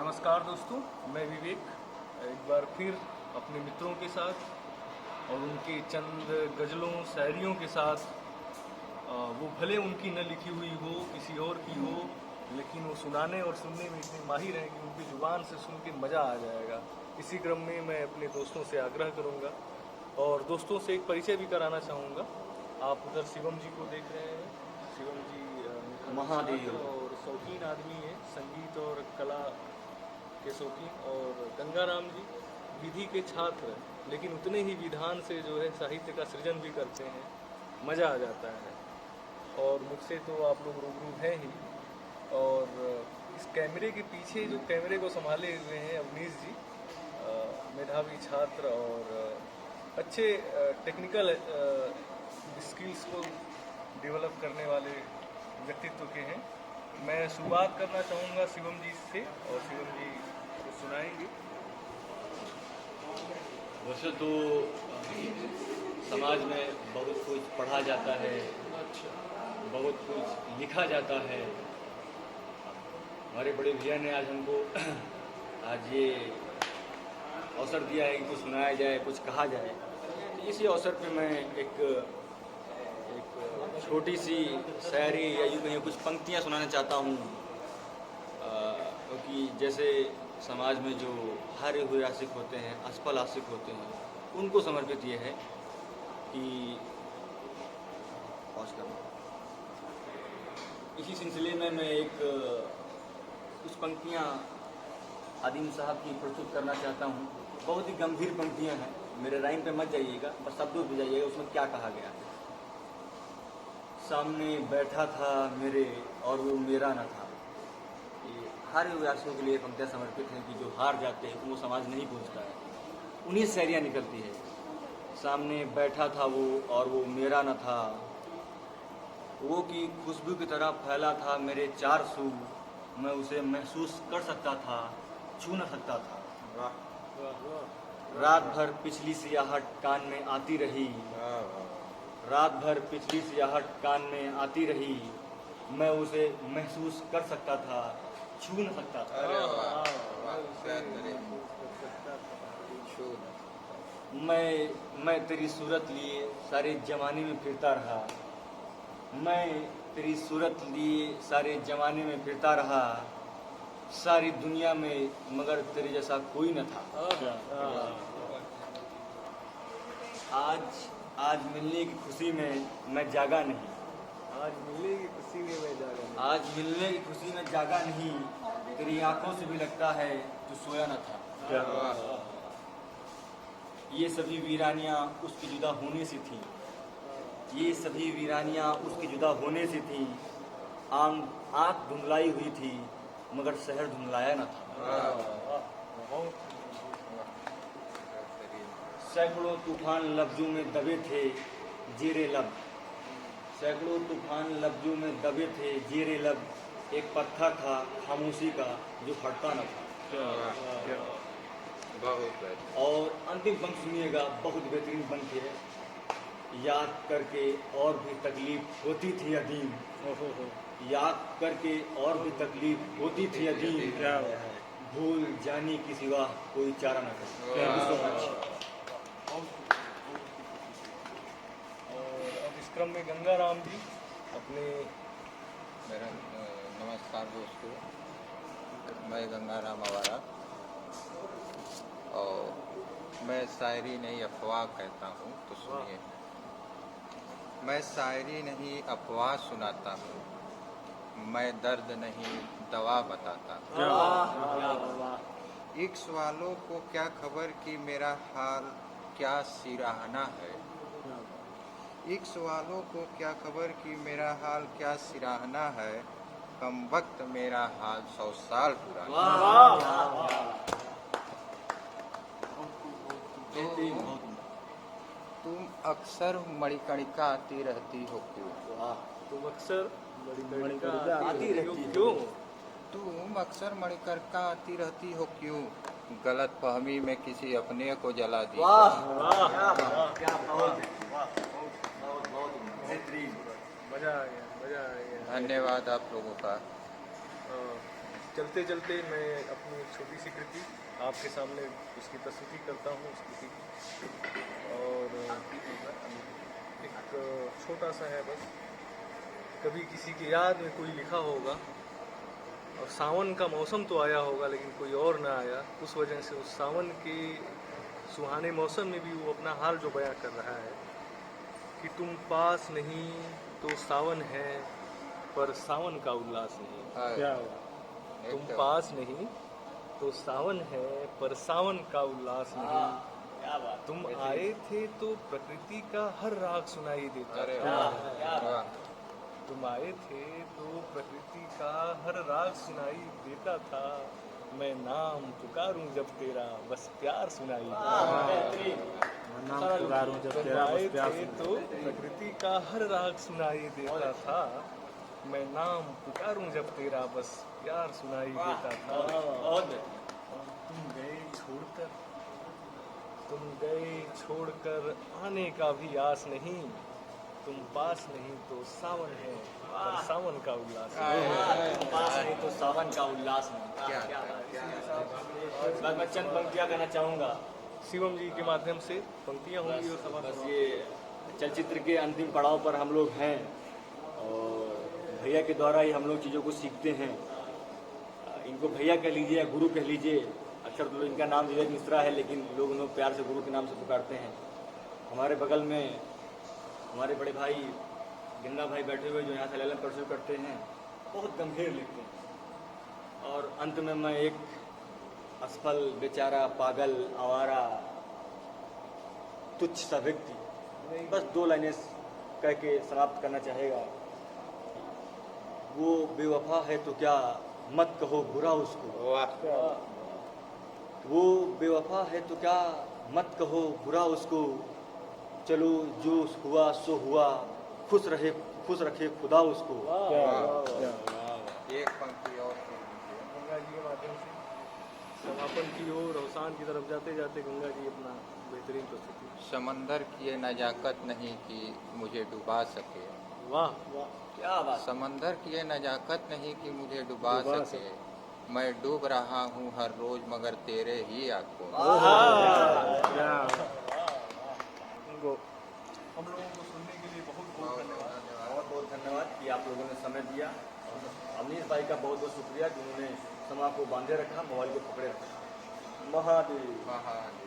नमस्कार दोस्तों, मैं विवेक एक बार फिर अपने मित्रों के साथ और उनके चंद गज़लों शायरियों के साथ वो भले उनकी न लिखी हुई हो, किसी और की हो, लेकिन वो सुनाने और सुनने में इतने माहिर हैं कि उनकी ज़ुबान से सुन के मज़ा आ जाएगा। इसी क्रम में मैं अपने दोस्तों से आग्रह करूँगा और दोस्तों से एक परिचय भी कराना चाहूँगा। आप उधर शिवम जी को देख रहे हैं। शिवम जी महादेव और शौकीन आदमी है, संगीत और कला के शौकीन। और गंगाराम जी विधि के छात्र, लेकिन उतने ही विधान से जो है साहित्य का सृजन भी करते हैं, मज़ा आ जाता है। और मुझसे तो आप लोग रूबरू हैं ही। और इस कैमरे के पीछे जो कैमरे को संभाले हुए हैं अवनीश जी, मेधावी छात्र और अच्छे टेक्निकल स्किल्स को डेवलप करने वाले व्यक्तित्व के हैं। मैं शुरुआत करना चाहूँगा शिवम जी से और शिवम जी को सुनाएंगे। वैसे तो समाज में बहुत कुछ पढ़ा जाता है, बहुत कुछ लिखा जाता है। हमारे बड़े भैया ने आज हमको आज ये अवसर दिया है कि कुछ सुनाया जाए, कुछ कहा जाए। इसी अवसर पे मैं एक छोटी सी शायरी या यूँ कहीं कुछ पंक्तियाँ सुनाना चाहता हूँ, क्योंकि जैसे समाज में जो हारे हुए आशिक होते हैं, असफल आशिक होते हैं, उनको समर्पित ये है कि पॉज करना। इसी सिलसिले में मैं कुछ पंक्तियाँ आदिम साहब की प्रस्तुत करना चाहता हूँ। बहुत ही गंभीर पंक्तियाँ हैं, मेरे राइम पे मत जाइएगा, बस शब्दों पे जाइएगा उसमें क्या कहा गया है। सामने बैठा था मेरे और वो मेरा न था। ये हारे हुए आशिकों के लिए पंक्तियाँ समर्पित हैं कि जो हार जाते हैं, वो समाज नहीं पूछता है, उन्हीं से शायरियाँ निकलती है। सामने बैठा था वो और वो मेरा न था, वो की खुशबू की तरह फैला था मेरे चार सू। मैं उसे महसूस कर सकता था, छू न सकता था। रात भर पिछली सियाहट कान में आती रही, रात भर पिछली सियाहट कान में आती रही। मैं उसे महसूस कर सकता था, छू न सकता था। मैं तेरी सूरत लिए सारे जमाने में फिरता रहा, मैं तेरी सूरत लिए सारे जमाने में फिरता रहा। सारी दुनिया में मगर तेरे जैसा कोई न था। आज मिलने की खुशी में मैं जागा नहीं, आज मिलने की खुशी में मैं जागा नहीं, आज मिलने की खुशी में जागा नहीं। तेरी आंखों से भी लगता है तू सोया न था। ये सभी वीरानियाँ उसकी जुदा होने से थी, ये सभी वीरानियाँ उसकी जुदा होने से थी। आँख धुंधलाई हुई थी मगर शहर धुंधलाया न था। सैकड़ों तूफान लफ्जों में दबे थे जेरे लब, सैकड़ों तूफान लफ्जों में दबे थे जेरे लब। एक पत्थर था खामोशी का जो फटता न था। और अंतिम पंक्ति सुनिएगा, बहुत बेहतरीन पंक्ति है। याद करके और भी तकलीफ होती थी अदीम, याद करके और भी तकलीफ होती थी अदीम। भूल जाने की सिवा कोई चारा न था। और अब इस क्रम में गंगाराम जी अपने। मेरा नमस्कार दोस्तों, मैं गंगाराम आवारा और मैं शायरी नहीं अफवाह कहता हूँ, तो सुनिए। मैं शायरी नहीं अफवाह सुनाता हूँ, मैं दर्द नहीं दवा बताता हूँ। इश्क वालों को क्या खबर कि मेरा हाल क्या सिराहना है, इश्क वालों को क्या खबर कि मेरा हाल क्या सिराहना है। कम वक्त मेरा हाल 100 साल पुराना। तुम अक्सर मणिकर्णिका आती रहती हो क्यों, तुम अक्सर मणिकर्णिका आती रहती हो क्यों, तुम अक्सर मणिकर्णिका आती रहती हो क्यों। गलत फहमी में किसी अपने को जला दी। मजा आ गया, मजा आ गया। धन्यवाद आप लोगों का। चलते चलते मैं अपनी एक छोटी सी कृति आपके सामने उसकी प्रस्तुति करता हूँ उस कृति की। और एक छोटा सा है बस, कभी किसी की याद में कोई लिखा होगा और सावन का मौसम तो आया होगा लेकिन कोई और ना आया, उस वजह से उस सावन के सुहाने मौसम में भी वो अपना हाल जो बयां कर रहा है कि तुम पास नहीं तो सावन है पर सावन का उल्लास नहीं। क्या तुम पास नहीं तो सावन है पर सावन का उल्लास नहीं। क्या बात, तुम आए थे तो प्रकृति का हर राग सुनाई देता अरे था। वाह, तुम आए थे तो प्रकृति का हर राग सुनाई देता था। मैं नाम पुकारूं जब तेरा बस प्यार सुनाई देता था। नाम पुकारूं जब तुम तेरा बस आए प्यार थे सुनाई तो प्रकृति का हर राग सुनाई देता था। मैं नाम पुकारूं जब तेरा बस प्यार सुनाई देता था। बहुत तुम गए छोड़कर आने का भी आस नहीं। तुम पास नहीं तो सावन है पर सावन का उल्लास है। पास नहीं तो सावन का उल्लास नहीं। क्या क्या बात। बस मैं चंद पंक्तियाँ कहना चाहूँगा। शिवम जी के माध्यम से पंक्तियाँ होंगी और सभा बस ये चलचित्र के अंतिम पड़ाव पर हम लोग हैं और भैया के द्वारा ही हम लोग चीज़ों को सीखते हैं। इनको भैया कह लीजिए या गुरु कह लीजिए, अक्सर तो इनका नाम विवेक मिश्रा है लेकिन लोग उन्हें प्यार से गुरु के नाम से पुकारते हैं। हमारे बगल में हमारे बड़े भाई गंगा भाई बैठे हुए जो यहाँ से ललन परसू करते हैं, बहुत गंभीर लिखते हैं। और अंत में मैं एक असफल बेचारा पागल आवारा तुच्छ सा व्यक्ति बस 2 लाइनें कह के समाप्त करना चाहेगा। वो बेवफा है तो क्या मत कहो बुरा उसको। वाह, वो बेवफा है तो क्या मत कहो बुरा उसको। चलो जो हुआ सो हुआ, खुश रखे खुदा उसको। एक पंक्ति और सुन लीजिए। गंगा जी के माध्यम से समापन की ओर अवसान की तरफ जाते जाते गंगा जी अपना बेहतरीन प्रस्तुति। समंदर की ये नजाकत नहीं कि मुझे डुबा सके। वाह क्या बात। समंदर की ये नजाकत नहीं कि मुझे डुबा सके। मैं डूब रहा हूँ हर रोज मगर तेरे ही आंखों में। हम लोगों को सुनने के लिए बहुत बहुत धन्यवाद। बहुत बहुत धन्यवाद कि आप लोगों ने समय दिया। अमनीश भाई का बहुत बहुत शुक्रिया कि उन्होंने समय को बांधे रखा, मोबाइल को पकड़े रखा। महादेव। महादेव।